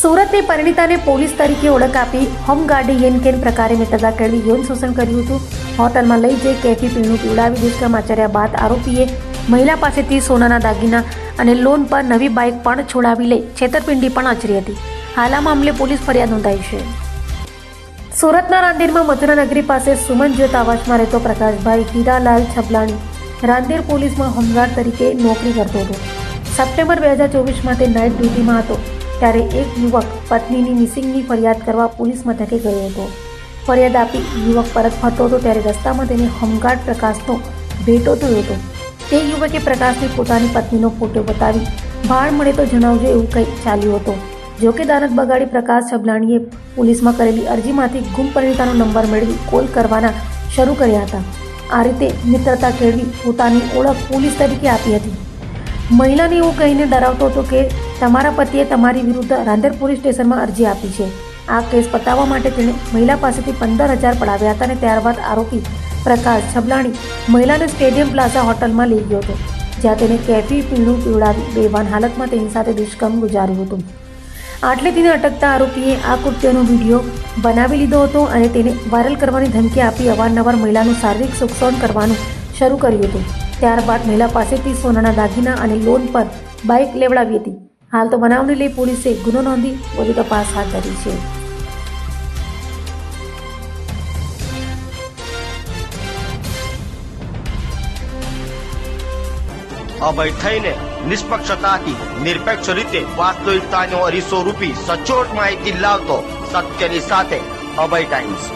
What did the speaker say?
સુરતની પરિણીતાને પોલીસ તરીકે ઓળખ આપી હોમગાર્ડે યેનકેન પ્રકારે મિત્રતા કેળવી યૌન શોષણ કર્યું હતું. હોટલમાં લઈ જઈ કેફી પીણું પીવડાવી દુષ્કર્મ આચર્યા બાદ આરોપીએ મહિલા પાસેથી સોનાના દાગીના અને લોન પર નવી બાઇક પણ છોડાવી લઈ છેતરપિંડી પણ આચરી હતી. હાલ આ મામલે પોલીસ ફરિયાદ નોંધાઈ છે. સુરતના રાંદેરમાં મથુરા નગરી પાસે સુમન જ્યોત આવાસમાં રહેતો પ્રકાશભાઈ હીરાલાલ છબલાણી રાંદેર પોલીસમાં હોમગાર્ડ તરીકે નોકરી કરતો હતો. સપ્ટેમ્બર 2024માં તે નાઇટ ડ્યુટીમાં હતો ત્યારે એક યુવક પત્નીની મિસિંગની ફરિયાદ કરવા પોલીસ મથકે ગયો હતો. ફરિયાદ આપી યુવક પરત ફરતો હતો ત્યારે રસ્તામાં તેને હોમગાર્ડ પ્રકાશનો ભેટો થયો હતો. તે યુવકે પ્રકાશને પોતાની પત્નીનો ફોટો બતાવી ભાડ મળે તો જણાવજો એવું કંઈ ચાલ્યું હતું. જોકે દાનત બગાડી પ્રકાશ છબલાણીએ પોલીસમાં કરેલી અરજીમાંથી ગુમ પરિણીતાનો નંબર મેળવી કોલ કરવાના શરૂ કર્યા હતા. આ રીતે મિત્રતા કેળવી પોતાની ઓળખ પોલીસ તરીકે આપી હતી. મહિલાને એવું કહીને ડરાવતો હતો કે તમારા પતિએ તમારી વિરુદ્ધ રાંદેર પોલીસ સ્ટેશનમાં અરજી આપી છે. આ કેસ પતાવવા માટે તેણે મહિલા પાસેથી 15,000 પડાવ્યા હતા અને ત્યારબાદ આરોપી પ્રકાશ છબલાણી મહિલાને સ્ટેડિયમ પ્લાઝા હોટલમાં લઈ ગયો હતો, જ્યાં તેને કેફી પીણું પીવડાવી બેભાન હાલતમાં તેની સાથે દુષ્કર્મ ગુજાર્યું હતું. આટલે તેને અટકતા આરોપીએ આ કૃત્યનો વિડીયો બનાવી લીધો હતો અને તેને વાયરલ કરવાની ધમકી આપી અવારનવાર મહિલાનું શારીરિક શોષણ કરવાનું શરૂ કર્યું હતું. ત્યારબાદ મહિલા પાસેથી સોનાના દાગીના અને લોન પર બાઇક લેવડાવી હતી. હાલ તો બનાવને લઈ પોલીસે ગુનો નોંધી વધુ તપાસ હાથ ધરી છે. અભય થઈને નિષ્પક્ષતાથી નિરપેક્ષ રીતે વાસ્તવિકતાનો અરીસો રૂપી સચોટ માહિતી લાવતો સત્યની સાથે અભય ટાઈમ્સ.